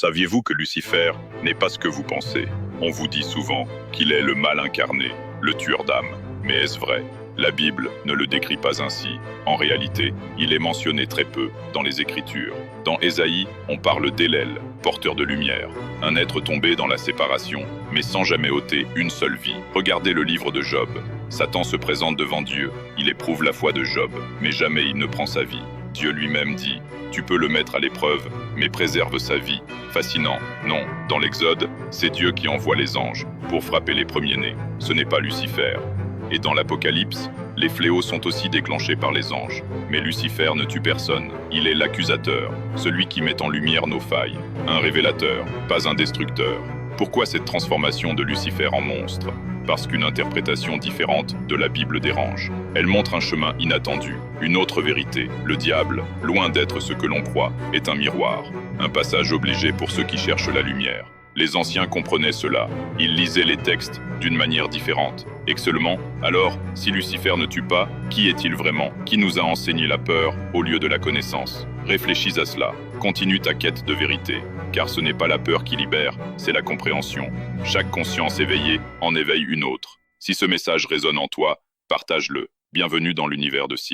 Saviez-vous que Lucifer n'est pas ce que vous pensez? On vous dit souvent qu'il est le mal incarné, le tueur d'âmes. Mais est-ce vrai? La Bible ne le décrit pas ainsi. En réalité, il est mentionné très peu dans les Écritures. Dans Ésaïe, on parle d'Hélel, porteur de lumière, un être tombé dans la séparation, mais sans jamais ôter une seule vie. Regardez le livre de Job. Satan se présente devant Dieu, il éprouve la foi de Job, mais jamais il ne prend sa vie. Dieu lui-même dit: tu peux le mettre à l'épreuve, mais préserve sa vie. Fascinant, non, dans l'Exode, c'est Dieu qui envoie les anges pour frapper les premiers-nés, ce n'est pas Lucifer. Et dans l'Apocalypse, les fléaux sont aussi déclenchés par les anges. Mais Lucifer ne tue personne, il est l'accusateur, celui qui met en lumière nos failles, un révélateur, pas un destructeur. Pourquoi cette transformation de Lucifer en monstre? Parce qu'une interprétation différente de la Bible dérange. Elle montre un chemin inattendu, une autre vérité. Le diable, loin d'être ce que l'on croit, est un miroir, un passage obligé pour ceux qui cherchent la lumière. Les anciens comprenaient cela, ils lisaient les textes d'une manière différente. Et que seulement, alors, si Lucifer ne tue pas, qui est-il vraiment? Qui nous a enseigné la peur au lieu de la connaissance? Réfléchis à cela, continue ta quête de vérité, car ce n'est pas la peur qui libère, c'est la compréhension. Chaque conscience éveillée en éveille une autre. Si ce message résonne en toi, partage-le. Bienvenue dans l'univers de Sid.